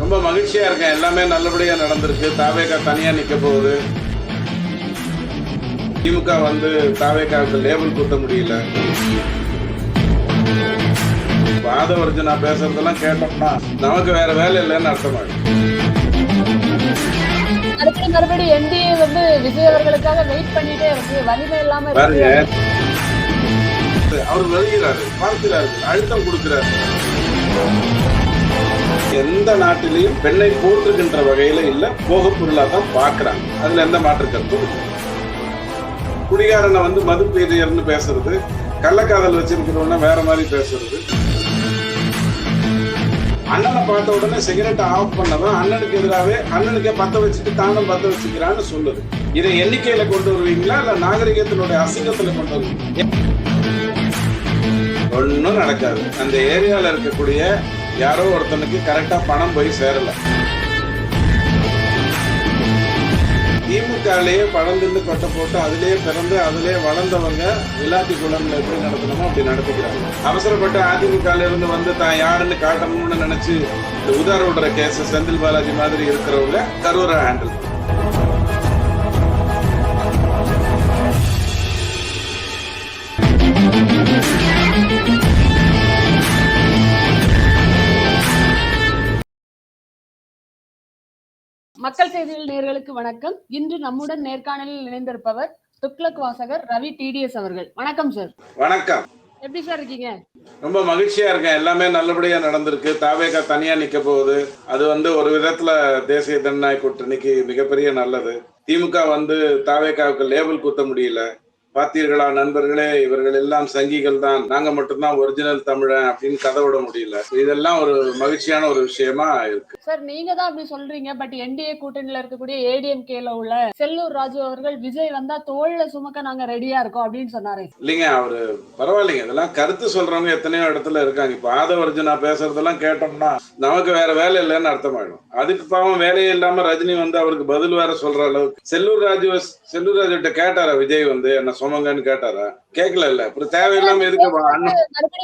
ரொம்ப மகிழ்ச்சியா இருக்கேன். எல்லாமே நல்லபடியா நடந்திருக்கு. தாவேகா தனியா நிக்க போகுது. திமுக வந்து தாவேகாவுக்கு லேபிள் குத்த முடியல. பாதவர்ஜனா பேசுறதெல்லாம் கேட்டோம்னா நமக்கு வேற வேலை இல்லைன்னு அர்த்தமாயிடும். மறுபடியும் என்டிஏ வந்து விஜய் அவர்களுக்காக வெயிட் பண்ணிட்டே இருக்கு. வலிமை இல்லாம பாருங்க, அவர் வருகிறாரு, பார்க்கிறார்கள், அழுத்தம் கொடுக்கிறார். எந்த நாட்டிலையும் பெண்ணை போற்றுகின்ற வகையில இல்ல, போக பொருளா தான் பாக்குறாங்க. அதுல எந்த மாற்று கருத்தும் இல்லை. குடிகாரனை வந்து மது பேரியர்னு பேசுறது, கள்ளக்காதல் வச்சிருக்கிறவன வேற மாதிரி பேசுறது. அண்ணனை பார்த்த உடனே சிகரெட்டை ஆஃப் பண்ணதான் அண்ணனுக்கு எதிராகவே அண்ணனுக்கே பத்த வச்சுட்டு தானும் பத்த வச்சுக்கிறான்னு சொல்லுது. இதை எண்ணிக்கையில கொண்டு வருவீங்களா இல்ல நாகரிகத்தினுடைய அசிங்கத்துல கொண்டு வருவீங்க? ஒன்னும் நடக்காது. அந்த ஏரியால இருக்கக்கூடிய யாரோ ஒருத்தனுக்கு கரெக்டா பணம் போய் சேரல. திமுகலேயே படம் தின்னு கொட்டை போட்டு அதிலேயே பிறந்து அதிலேயே வளர்ந்தவங்க விளாத்தி குளம்ல எப்படி நடத்தணுமோ அப்படி நடத்திக்கிறாங்க. அவசரப்பட்டு அதிமுக இருந்து வந்து தான் யாருன்னு காட்டணும்னு நினைச்சு இந்த உதார விடுற கேஸ் செந்தில் பாலாஜி மாதிரி இருக்கிறவங்க கரூரை ஹேண்டில். மக்கள் செய்திகள் நேயர்களுக்கு வணக்கம். இன்று நம்முடன் நேர்காணலில் இணைந்திருப்பவர் துக்ளக் வாசகர் ரவி டிடிஎஸ் அவர்கள். வணக்கம் சார். வணக்கம். எப்படி சார் இருக்கீங்க? ரொம்ப மகிழ்ச்சியா இருக்கேன். எல்லாமே நல்லபடியா நடந்திருக்கு. தாவேகா தனியா நிக்க போகுது. அது வந்து ஒரு விதத்துல தேசிய ஜனநாயக கூட்டணிக்கு மிகப்பெரிய நல்லது. திமுக வந்து தாவேகாவுக்கு லேபிள் குத்த முடியல. பார்த்தீர்களா நண்பர்களே, இவர்கள் எல்லாம் சங்கிகள் தான், நாங்க மட்டும்தான் ஒரிஜினல் தமிழன் அப்படின்னு கதை விட முடியல. இதெல்லாம் ஒரு மகிழ்ச்சியான ஒரு விஷயமா இருக்கு. சார், நீங்க தான் அப்படி சொல்றீங்க. பட் என்டிஏ கூட்டணியில இருக்கக்கூடிய ஏடிஎம்கேல உள்ள செல்லூர் ராஜு அவர்கள் விஜய் வந்தா தோல்ல சுமக்க நாங்க ரெடியா இருக்கோம் அப்படின்னு சொன்னாரு. இல்லைங்க, அவரு பரவாயில்லைங்க. இதெல்லாம் கருத்து சொல்றவங்க எத்தனையோ இடத்துல இருக்காங்க. இப்ப ஆதவர்ஜனா பேசுறதெல்லாம் கேட்டோம்னா நமக்கு வேற வேலை இல்லைன்னு அர்த்தமாயிடும். அதுக்கு பாவம் வேலையே இல்லாம ரஜினி வந்து அவருக்கு பதில் வேற சொல்ற அளவுக்கு. செல்லூர் ராஜு கிட்ட கேட்டாரா விஜய் வந்து என்ன சொமங்கன்னு கேட்டாரா? கேட்கல. இல்ல அப்புறம் தேவையில்லாம எதுக்கு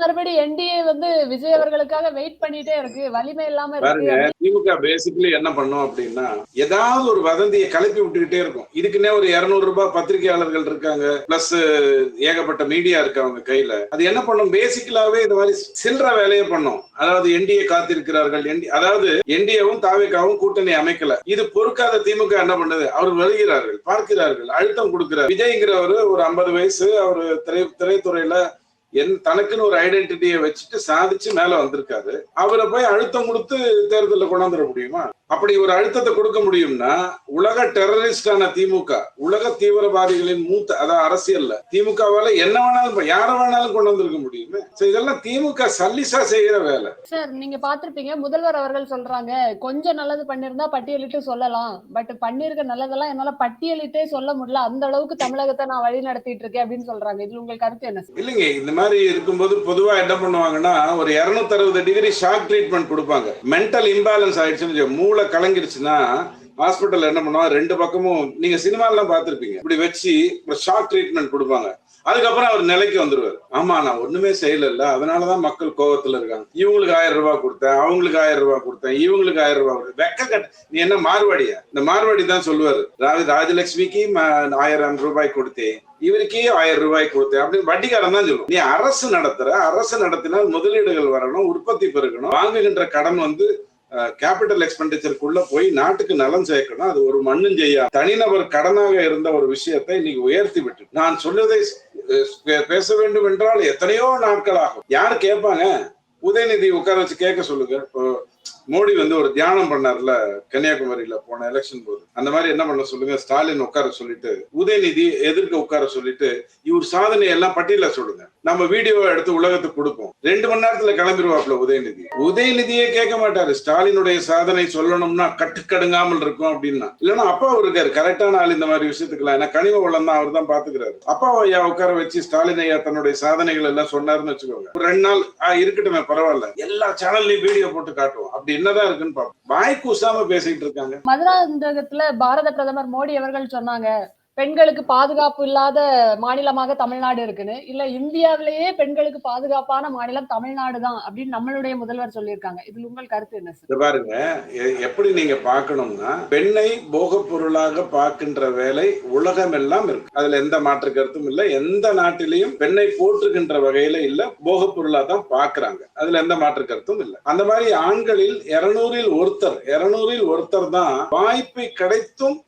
மறுபடியும் என்டிஏ வந்து விஜய் அவர்களுக்காக வெயிட் பண்ணிட்டே இருக்கு. வலிமை இல்லாம பாருங்க. திமுக பேசிக்கலி என்ன பண்ணும் அப்படின்னா ஏதாவது ஒரு வதந்தியை கிளப்பி விட்டுக்கிட்டே இருக்கும். இதுக்குன்னே ஒரு 200 ரூபாய் பத்திரிகையாளர்கள் இருக்காங்க, பிளஸ் ஏகப்பட்ட மீடியா இருக்கு அவங்க கையில. அது என்ன பண்ணும்? பேசிக்கலாவே இந்த மாதிரி சில்லற வேலையை பண்ணும். அதாவது என்டிஏ காத்திருக்கிறார்கள், அதாவது என்டிஏவும் தாவேகாவும் கூட்டணி அமைக்கல. இது பொறுக்காத திமுக என்ன பண்ணுது? அவர் வருகிறார்கள், பார்க்கிறார்கள், அழுத்தம் கொடுக்கிறார். விஜய்ங்கிறவரு ஒரு 50 வயசு, அவரு திரைத்துறையில தனக்குன்னு ஒரு ஐடென்டிட்டியை வச்சுட்டு சாதிச்சு மேல வந்திருக்காரு. அவரை போய் அழுத்தம் கொடுத்து தேர்தலில் கொண்டாந்துட முடியுமா? அப்படி ஒரு அழுத்தத்தை கொடுக்க முடியும்னா உலக டெரரிஸ்டான திமுக, உலக தீவிரவாதிகளின் மூத்த, அதாவது அரசியல்ல திமுகவால என்ன வேணாலும் யார வேணாலும் கொண்டு வந்திருக்க முடியுமே. இதெல்லாம் திமுக சல்லிசா செய்யற வேலை. சார், நீங்க பாத்திருப்பீங்க, முதல்வர் அவர்கள் சொல்றாங்க கொஞ்சம் நல்லது பண்ணிருந்தா பட்டியலிட்டு சொல்லலாம், பட் பண்ணிருக்க நல்லதெல்லாம் என்னால பட்டியலிட்டே சொல்ல முடியல, அந்த அளவுக்கு தமிழகத்தை நான் வழி நடத்திட்டு இருக்கேன் அப்படின்னு சொல்றாங்க. இதுல உங்களுக்கு கருத்து என்ன? இல்லைங்க, இந்த மாதிரி இருக்கும்போது பொதுவா என்ன பண்ணுவாங்கன்னா ஒரு 260 டிகிரி ஷாக் ட்ரீட்மெண்ட் கொடுப்பாங்க. மென்டல் இம்பேலன்ஸ் ஆயிடுச்சுன்னு, மூளை கலங்கிருச்சுன்னா ஹாஸ்பிட்டல் என்ன பண்ணுவாங்க, 2 பக்கமும் நீங்க சினிமாலாம் பார்த்திருப்பீங்க, இப்படி வச்சு ஷாக் ட்ரீட்மெண்ட் கொடுப்பாங்க. அதுக்கப்புறம் அவர் நிலைக்கு வந்துருவாரு. ஆமா, நான் ஒண்ணுமே செய்யல, அதனாலதான் மக்கள் கோபத்துல இருக்காங்க. இவங்களுக்கு 1000 ரூபாய் கொடுத்தேன், அவங்களுக்கு 1000 ரூபாய் கொடுத்தேன், இவங்களுக்கு 1000 ரூபாய் கொடுத்தேன். வெக்க கட்ட, நீ என்ன மார்வாடியா? இந்த மார்வாடி தான் சொல்லுவாரு, ராஜலட்சுமிக்கு 1000 ரூபாய் கொடுத்தேன், இவருக்கே 1000 ரூபாய் கொடுத்தேன் அப்படின்னு வட்டிக்காரன் தான் சொல்லுவோம். நீ அரசு நடத்தினால் முதலீடுகள் வரணும், உற்பத்தி பெருகணும், வாங்குகின்ற கடன் வந்து கேபிட்டல் எக்ஸ்பெண்டிச்சருக்குள்ள போய் நாட்டுக்கு நலன் சேர்க்கணும். அது ஒரு மண்ணும் செய்யா தனிநபர் கடனாக இருந்த ஒரு விஷயத்தை இன்னைக்கு உயர்த்தி விட்டு நான் சொன்னதை பேச வேண்டும் என்றால் எத்தனையோ நாட்கள் ஆகும். யாரு கேட்பாங்க? உதயநிதி உட்கார வச்சு கேட்க சொல்லுங்க. இப்போ மோடி வந்து ஒரு தியானம் பண்ணார்ல கன்னியாகுமரியில போன எலெக்ஷன் போது, அந்த மாதிரி என்ன பண்ண சொல்லுங்க. ஸ்டாலின் உட்கார சொல்லிட்டு, உதயநிதி எதிர்க்க உட்கார சொல்லிட்டு, இவர் சாதனை எல்லாம் பட்டியல சொல்லுங்க. நம்ம வீடியோவை எடுத்து உலகத்துக்கு கொடுப்போம். 2 மணி நேரத்துல கிளம்பிடுவாப்ல உதயநிதியே கேட்க மாட்டாரு. ஸ்டாலினுடைய சாதனை சொல்லணும்னா கட்டுக்கடுங்காமல் இருக்கும் அப்படின்னா. இல்லைன்னா அப்பாவும் இருக்காரு, கரெக்டான ஆள் இந்த மாதிரி விஷயத்துக்குலாம். ஏன்னா கனிம வளம் தான் அவர் தான் பாத்துக்கிறாரு. அப்பாவை ஐயா உட்கார வச்சு ஸ்டாலின் ஐயா தன்னுடைய சாதனைகள் எல்லாம் சொன்னாருன்னு வச்சுக்கோங்க. 2 நாள் இருக்கட்டுமே, பரவாயில்ல, எல்லா சேனல்லையும் வீடியோ போட்டு காட்டுவோம். அப்படி என்னதான் இருக்குன்னு பாப்போம். வாய் கூசாம பேசிட்டு இருக்காங்க. மதுராந்தகத்துல பாரத பிரதமர் மோடி அவர்கள் சொன்னாங்க, பெண்களுக்கு பாதுகாப்பு இல்லாத மாநிலமாக தமிழ்நாடு இருக்குன்னு, இல்ல இந்தியாவிலேயே பெண்களுக்கு பாதுகாப்பான மாநிலம் தமிழ்நாடு தான் அப்படின்னு நம்மளுடைய முதல்வர் சொல்லியிருக்காங்க. இதுல உங்கள் கருத்து என்ன சார்? இது பாருங்க, எப்படி நீங்க பார்க்கணும்னா, பெண்ணை போகப் பொருளாக பார்க்கின்ற வேலை உலகம் எல்லாம் இருக்கு. அதுல எந்த மாற்று கருத்தும் இல்ல. எந்த நாட்டிலையும் பெண்ணை போற்றுகின்ற வகையில இல்ல, போகப் பொருளா தான் பார்க்கறாங்க. அதுல எந்த மாற்று கருத்தும் இல்ல. அந்த மாதிரி ஆண்களில் 200-ல் ஒருத்தர் தான் வாய்ப்பை கிடைத்தும்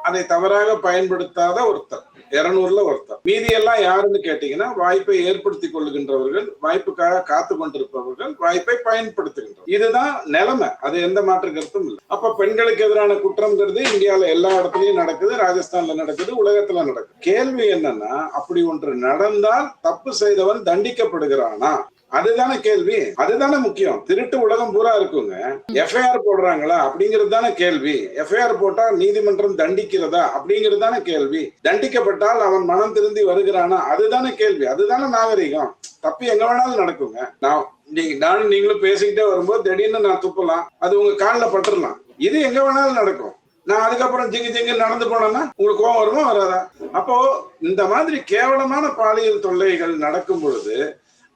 அதை தவறாக பயன்படுத்தாத ஒருத்தர். 200ல ஒருத்தர். மீதி எல்லாம் யாருன்னு கேட்டீங்கன்னா, வாய்ப்பை ஏற்படுத்திக் கொள்ளுகின்றவர்கள், வாய்ப்புக்காக காத்து கொண்டிருப்பவர்கள், வாய்ப்பை பயன்படுத்துகின்றனர். இதுதான் நிலைமை. அது எந்த மாற்று கருத்தும் இல்லை. அப்ப பெண்களுக்கு எதிரான குற்றம்ங்கிறது இந்தியால எல்லா இடத்துலயும் நடக்குது, ராஜஸ்தான்ல நடக்குது, உலகத்துல நடக்குது. கேள்வி என்னன்னா, அப்படி ஒன்று நடந்தால் தப்பு செய்தவன் தண்டிக்கப்படுகிறானா? அதுதானே கேள்வி. அதுதானே முக்கியம். திருட்டு உலகம் பூரா இருக்குங்க. எஃப்ஐஆர் போடுறாங்களா அப்படிங்கிறது தானே கேள்வி. எஃப்ஐஆர் போட்டா நீதிமன்றம் தண்டிக்கிறதா அப்படிங்கிறது தானே கேள்வி. தண்டிக்கப்பட்டால் அவன் மனம் திருந்தி வருகிறானா? அதுதானே கேள்வி. அதுதானே நாகரிகம். தப்பு எங்க வேணாலும் நடக்குங்க. நானும் நீங்களும் பேசிக்கிட்டே வரும்போது திடீர்னு நான் துப்பலாம், அது உங்க காலில் பட்டுடலாம். இது எங்க வேணாலும் நடக்கும். நான் அதுக்கப்புறம் ஜிங்கு நடந்து போனேன்னா உங்களுக்கு கோவம் வருமா வராதா? அப்போ இந்த மாதிரி கேவலமான பாலியல் தொல்லைகள் நடக்கும் பொழுது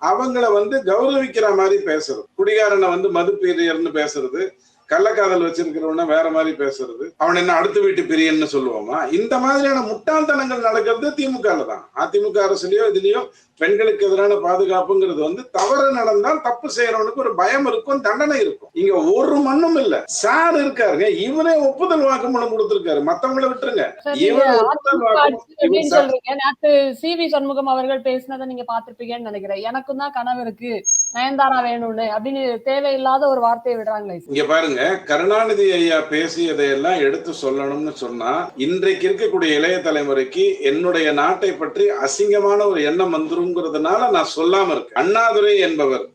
அவங்கள கௌரவிக்கிற மாதிரி பேசுறது, குடிகாரனை மது பிரியர்னு பேசுறது, கள்ளக்காதல் வச்சிருக்கிறவன வேற மாதிரி பேசுறது, அவன் என்ன அடுத்த வீட்டு பிரியன்னு சொல்லுவோமா? இந்த மாதிரியான முட்டாள்தனங்கள் நடக்கிறது திமுக தான். அதிமுக அரசுலயோ இதுலயோ பெண்களுக்கு எதிரான பாதுகாப்புங்கிறது தவறு நடந்தால் தப்பு செய்யறவனுக்கு ஒரு பயம் இருக்கும், தண்டனை இருக்கும். இங்க ஒரு மண்ணும் இல்ல. சார் இருக்காருங்க, இவரே ஒப்புதல் வாக்குமூலம் கொடுத்திருக்காரு. மத்தவங்களை விட்டுருங்க, இவர் ஒப்புதல் வாக்குமூலம். நேத்து சி.வி. சண்முகம் அவர்கள் பேசினதை நீங்க பாத்திருப்பீங்கன்னு நினைக்கிறேன். எனக்கும் தான் கனவு இருக்கு, நயன்தாரா வேணும்னு அப்படின்னு தேவையில்லாத ஒரு வார்த்தையை விடுறாங்களே. இங்க பாருங்க, கருணாநிதி ஐயா பேசியதையெல்லாம் எடுத்து சொல்லணும்னு சொன்னா இன்றைக்கு இருக்கக்கூடிய இளைய தலைமுறைக்கு என்னுடைய நாட்டை பற்றி அசிங்கமான ஒரு எண்ணம் வந்துருங்கிறதுனால நான் சொல்லாம இருக்கேன். அண்ணாதுரை என்பவர்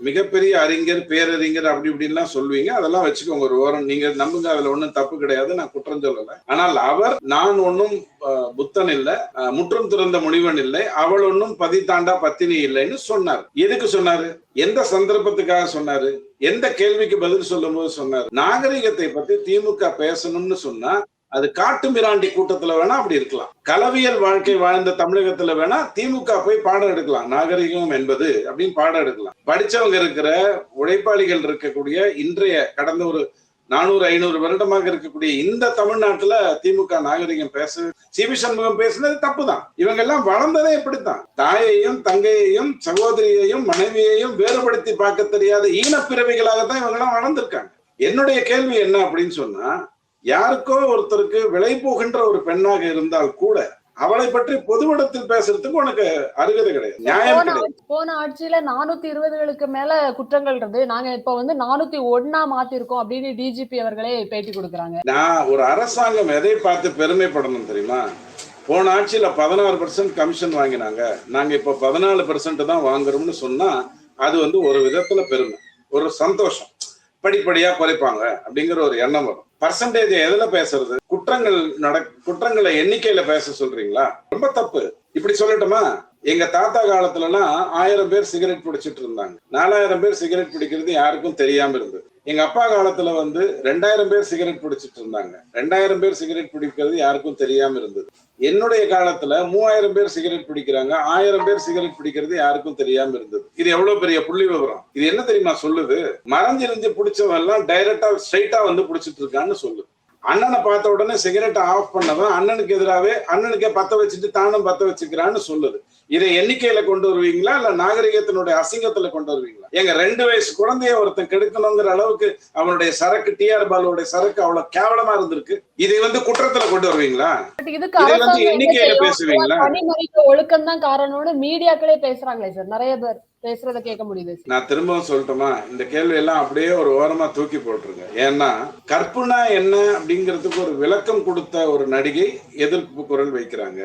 மிகப்பெரிய அறிஞர், பேரறிஞர், அப்படி இப்படின்லாம் சொல்லுவீங்க. அதெல்லாம் வச்சுக்கோங்க ஒரு ஓரம். நீங்க நம்புங்க, அதுல ஒண்ணும் தப்பு கிடையாது, நான் குற்றம் சொல்லல. ஆனால் அவர், நான் ஒன்னும் புத்தன் இல்லை, முற்றும் துறந்த முனிவன் இல்லை, அவள் ஒன்னும் பதித்தாண்டா பத்தினி இல்லைன்னு சொன்னார். எதுக்கு சொன்னாரு? எந்த சந்தர்ப்பத்துக்காக சொன்னாரு? எந்த கேள்விக்கு பதில் சொல்லும் போது சொன்னாரு? நாகரிகத்தை பத்தி திமுக பேசணும்னு சொன்னா அது காட்டு மிராண்டி கூட்டத்துல வேணா அப்படி இருக்கலாம். களவியல் வாழ்க்கை வாழ்ந்த தமிழகத்துல வேணா திமுக போய் பாடம் எடுக்கலாம். நாகரிகம் என்பது அப்படின்னு பாடம் எடுக்கலாம். படிச்சவங்க இருக்கிற, உழைப்பாளிகள் இருக்கக்கூடிய, இன்றைய கடந்த ஒரு 400-500 வருடமாக இருக்கக்கூடிய இந்த தமிழ்நாட்டுல திமுக நாகரிகம் சி.வி. சண்முகம் பேசுனது தப்புதான். இவங்க எல்லாம் வளர்ந்ததே இப்படித்தான். தாயையும் தங்கையையும் சகோதரியையும் மனைவியையும் வேறுபடுத்தி பார்க்க தெரியாத ஈனப்பிறவிகளாகத்தான் இவங்க எல்லாம் வளர்ந்திருக்காங்க. என்னுடைய கேள்வி என்ன அப்படின்னு சொன்னா, யாருக்கோ ஒருத்தருக்கு விலை போகின்ற ஒரு பெண்ணாக இருந்தால் கூட அவளை பற்றி பொதுவிடத்தில் பேசுறதுக்கு உனக்கு அருகதை கிடையாது, நியாயம் கிடையாது. போன ஆட்சியில 420களுக்கு மேல குற்றங்கள் இருந்து நாங்க இப்ப 401 மாத்திருக்கோம் அப்படின்னு டிஜிபி அவர்களே பேட்டி கொடுக்குறாங்க. நான் ஒரு அரசாங்கம் எதை பார்த்து பெருமைப்படணும் தெரியுமா? போன ஆட்சியில 16% கமிஷன் வாங்கினாங்க, நாங்க இப்ப 14% தான் வாங்குறோம்னு சொன்னா அது ஒரு விதத்துல பெருமை, ஒரு சந்தோஷம். படிப்படியா குறைப்பாங்க அப்படிங்கிற ஒரு எண்ணம் வரும். பர்சன்டேஜ் எதுல பேசுறது? குற்றங்களை எண்ணிக்கையில பேச சொல்றீங்களா? ரொம்ப தப்பு. இப்படி சொல்லட்டுமா, எங்க தாத்தா காலத்துல எல்லாம் 1000 பேர் சிகரெட் பிடிச்சிட்டு இருந்தாங்க. 4000 பேர் சிகரெட் பிடிக்கிறது யாருக்கும் தெரியாம இருந்தது. எங்க அப்பா காலத்துல 2000 பேர் சிகரெட் பிடிச்சிட்டு இருந்தாங்க. 2000 பேர் சிகரெட் பிடிக்கிறது யாருக்கும் தெரியாம இருந்தது. என்னுடைய காலத்துல 3000 பேர் சிகரெட் பிடிக்கிறாங்க. 1000 பேர் சிகரெட் பிடிக்கிறது யாருக்கும் தெரியாம இருந்தது. இது எவ்வளவு பெரிய புள்ளி விவரம். இது என்ன தெரியுமா சொல்லுது? மறைஞ்சிருந்து பிடிச்சவன் எல்லாம் டைரக்டா ஸ்ட்ரைட்டா பிடிச்சிட்டு இருக்கான்னு சொல்லுது. அண்ணனை பார்த்த உடனே சிகரெட்டை ஆஃப் பண்ணவன் அண்ணனுக்கு எதிராகவே அண்ணனுக்கே பத்த வச்சுட்டு தானும் பத்த வச்சுக்கிறான்னு சொல்லுது. இதை எண்ணிக்கையில கொண்டு வருவீங்களா இல்ல நாகரிகத்தினுடைய அசிங்கத்துல கொண்டு வருவீங்களா? எங்க 2 வயசு குழந்தைய ஒருத்தன் கெடுக்கணுங்கிற அளவுக்கு அவனுடைய சரக்கு, டிஆர் பாலுடைய சரக்கு அவ்வளவு கேவலமா இருந்திருக்கு. இதை குற்றத்துல கொண்டு வருவீங்களா? இதை எண்ணிக்கையில பேசுவீங்களா? ஒழுக்கம் தான் காரணம்னு மீடியாக்களே பேசுறாங்களே சார், நிறைய பேர் பேசுறத கேட்க முடியுது. நான் திரும்பவும் சொல்லட்டுமா, இந்த கேள்வி எல்லாம் அப்படியே ஒரு ஓரமா தூக்கி போட்டுருங்க. ஏன்னா கற்புனா என்ன அப்படிங்கிறதுக்கு ஒரு விளக்கம் கொடுத்த ஒரு நடிகை எதிர்ப்பு குரல் வைக்கிறாங்க.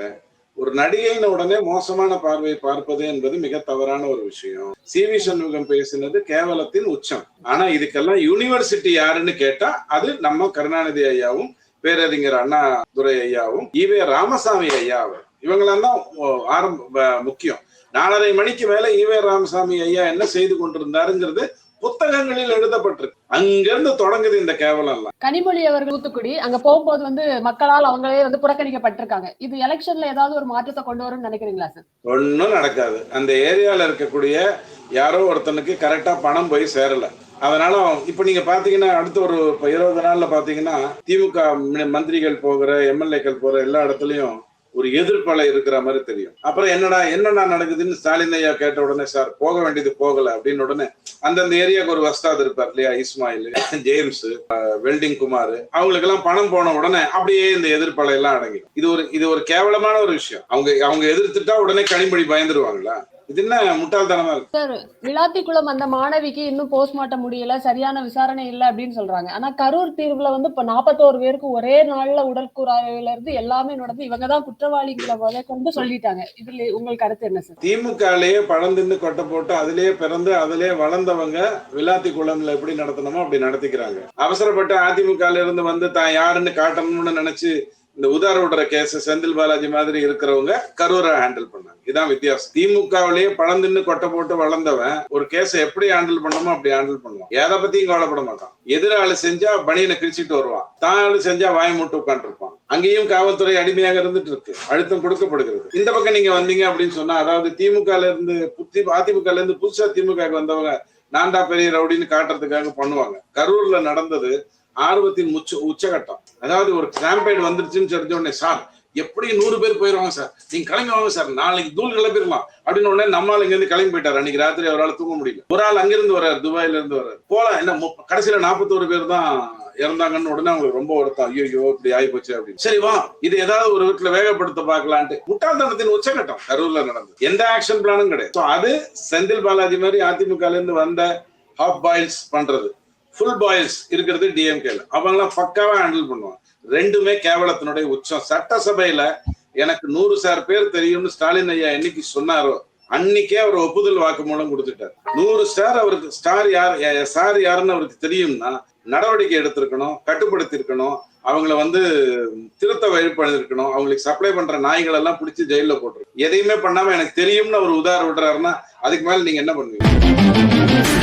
ஒரு நடிகைன்னு உடனே மோசமான பார்வையை பார்ப்பது என்பது மிக தவறான ஒரு விஷயம். சி.வி. சண்முகம் பேசினது கேவலத்தின் உச்சம். ஆனா இதுக்கெல்லாம் யூனிவர்சிட்டி யாருன்னு கேட்டா அது நம்ம கருணாநிதி ஐயாவும், பேரறிஞர் அண்ணாதுரை ஐயாவும், ஈவே ராமசாமி ஐயாவும். இவங்களாம் தான் முக்கியம். 4:30 மணிக்கு மேல ஈவே ராமசாமி ஐயா என்ன செய்து கொண்டிருந்தாருங்கிறது புத்தகங்களில் எழுதப்பட்டிருக்கு. அங்கிருந்து தொடங்குது இந்த கேவலம் எல்லாம். கனிமொழி அவர்கள் தூத்துக்குடி அங்க போகும்போது மக்களால் அவங்களே புறக்கணிக்கப்பட்டிருக்காங்க. இது எலெக்ஷன்ல ஏதாவது ஒரு மாற்றத்தை கொண்டு வரும்னு நினைக்கிறீங்களா சார்? ஒன்னும் நடக்காது. அந்த ஏரியால இருக்கக்கூடிய யாரோ ஒருத்தனுக்கு கரெக்டா பணம் போய் சேரல. அதனால இப்ப நீங்க பாத்தீங்கன்னா அடுத்த ஒரு 20 நாள்ல பாத்தீங்கன்னா திமுக மந்திரிகள் போகிற, எம்எல்ஏக்கள் போற எல்லா இடத்துலயும் ஒரு எதிர்ப்பலை இருக்கிற மாதிரி தெரியும். அப்புறம் என்னடா நடக்குதுன்னு ஸ்டாலின் ஐயா கேட்ட உடனே, சார் போக வேண்டியது போகல அப்படின்னு உடனே அந்தந்த ஏரியாவுக்கு ஒரு வஸ்தாது இருப்பார் இல்லையா, இஸ்மாயில், ஜேம்ஸ், வெல்டிங் குமார், அவங்களுக்கு எல்லாம் பணம் போன உடனே அப்படியே இந்த எதிர்ப்பலை எல்லாம் அடங்கிடும். இது ஒரு கேவலமான ஒரு விஷயம். அவங்க எதிர்த்துட்டா உடனே கனிமொழி பயந்துருவாங்களா? இது என்ன முட்டாள்தனமா இருக்கு சார்? விளாத்திக்குளம் அந்த மாணவிக்கு இன்னும் போஸ்ட்மார்ட்டம் முடியல, சரியான விசாரணை இல்ல அப்படின்னு சொல்றாங்க. ஆனா கரூர் தீர்வுல இப்ப 41 பேருக்கு ஒரே நாள்ல உடற்கூறாய்வுல இருந்து எல்லாமே நடந்து இவங்கதான் குற்றவாளிகளை கொண்டு சொல்லிட்டாங்க. இதுல உங்களுக்கு கருத்து என்ன சார்? திமுகலயே பழந்தின்னு கொட்டை போட்டு அதிலேயே பிறந்து அதிலே வளர்ந்தவங்க விளாத்திக்குளம்ல எப்படி நடத்தணுமோ அப்படி நடத்திக்கிறாங்க. அவசரப்பட்டு அதிமுகல இருந்து தான் யாருன்னு காட்டணும்னு நினைச்சு இந்த உதார விடுற கேஸ் செந்தில் பாலாஜி மாதிரி இருக்கிறவங்க கரூரை ஹேண்டில் பண்ணாங்க. இதான் வித்தியாசம். திமுகவிலேயே பழந்துன்னு கொட்டை போட்டு வளர்ந்தவன் ஒரு கேஸ எப்படி ஹேண்டில் பண்ணணுமோ அப்படி ஹேண்டில் பண்ணுவான். எதை பத்தியும் கவலைப்பட மாட்டான். எதிராளு செஞ்சா பனியனை கிழிச்சிட்டு வருவான், தான் செஞ்சா வாய் மூட்டு உட்காந்து இருப்பான். அங்கேயும் காவல்துறை அடிமையாக இருந்துட்டு இருக்கு, அழுத்தம் கொடுக்கப்படுகிறது. இந்த பக்கம் நீங்க வந்தீங்க அப்படின்னு சொன்னா, அதாவது அதிமுகல இருந்து புதுசா திமுக வந்தவங்க நான்டா பெரிய ரவுடின்னு காட்டுறதுக்காக பண்ணுவாங்க. கரூர்ல நடந்தது ஆர்வத்தின் உச்சகட்டம். அதாவது ஒரு ஸ்டாம்பைடு வந்துருச்சுன்னு தெரிஞ்ச உடனே, சார் எப்படி 100 பேர் போயிருவாங்க சார், நீங்க கிளம்பி வாங்க சார், நாளைக்கு தூள் கிளம்பிடலாம் அப்படின்னு உடனே நம்மால் இங்க இருந்து கிளம்பி போயிட்டாரு. அன்னைக்கு ராத்திரி அவரால் தூங்க முடியல. ஒரு ஆள் அங்கிருந்து வர்றாரு, துபாயில இருந்து வர்றாரு. போலாம் என்ன கடைசியில 41 பேர் தான் இறந்தாங்கன்னு உடனே அவங்களுக்கு ரொம்ப வருத்தம். ஐயோ இப்படி ஆகி போச்சு அப்படின்னு. சரி வா, இது ஏதாவது ஒரு வீட்டுல வேகப்படுத்த பார்க்கலான்ட்டு முட்டாள்தனத்தின் உச்சகட்டம் கரூர்ல நடந்தது. எந்த ஆக்ஷன் பிளானும் கிடையாது. அது செந்தில் பாலாஜி மாதிரி அதிமுக இருந்து வந்த ஹாஃப் பாயில்ஸ் பண்றது, ஃபுல் பாயில்ஸ் இருக்கிறது டிஎம்கேல. அவங்க எல்லாம் பக்காவா ஹேண்டில் பண்ணுவாங்க. ரெண்டுமே கேவலத்தினுடைய உச்சம். சட்டசபையில எனக்கு 100 பேர் தெரியும்னு ஸ்டாலின் ஐயா என்னைக்கு சொன்னாரோ அன்னைக்கே அவர் ஒப்புதல் வாக்குமூலம் கொடுத்துட்டார். 100 அவருக்கு சார் யாருன்னு அவருக்கு தெரியும்னா நடவடிக்கை எடுத்திருக்கணும், கட்டுப்படுத்தி இருக்கணும், அவங்கள திருத்த வழிபடுத்திருக்கணும், அவங்களுக்கு சப்ளை பண்ற நாய்கள் எல்லாம் பிடிச்சி ஜெயில போட்டுருக்கு. எதையுமே பண்ணாம எனக்கு தெரியும்னு அவர் உதார விடுறாருன்னா அதுக்கு மேல நீங்க என்ன பண்ணுவீங்க?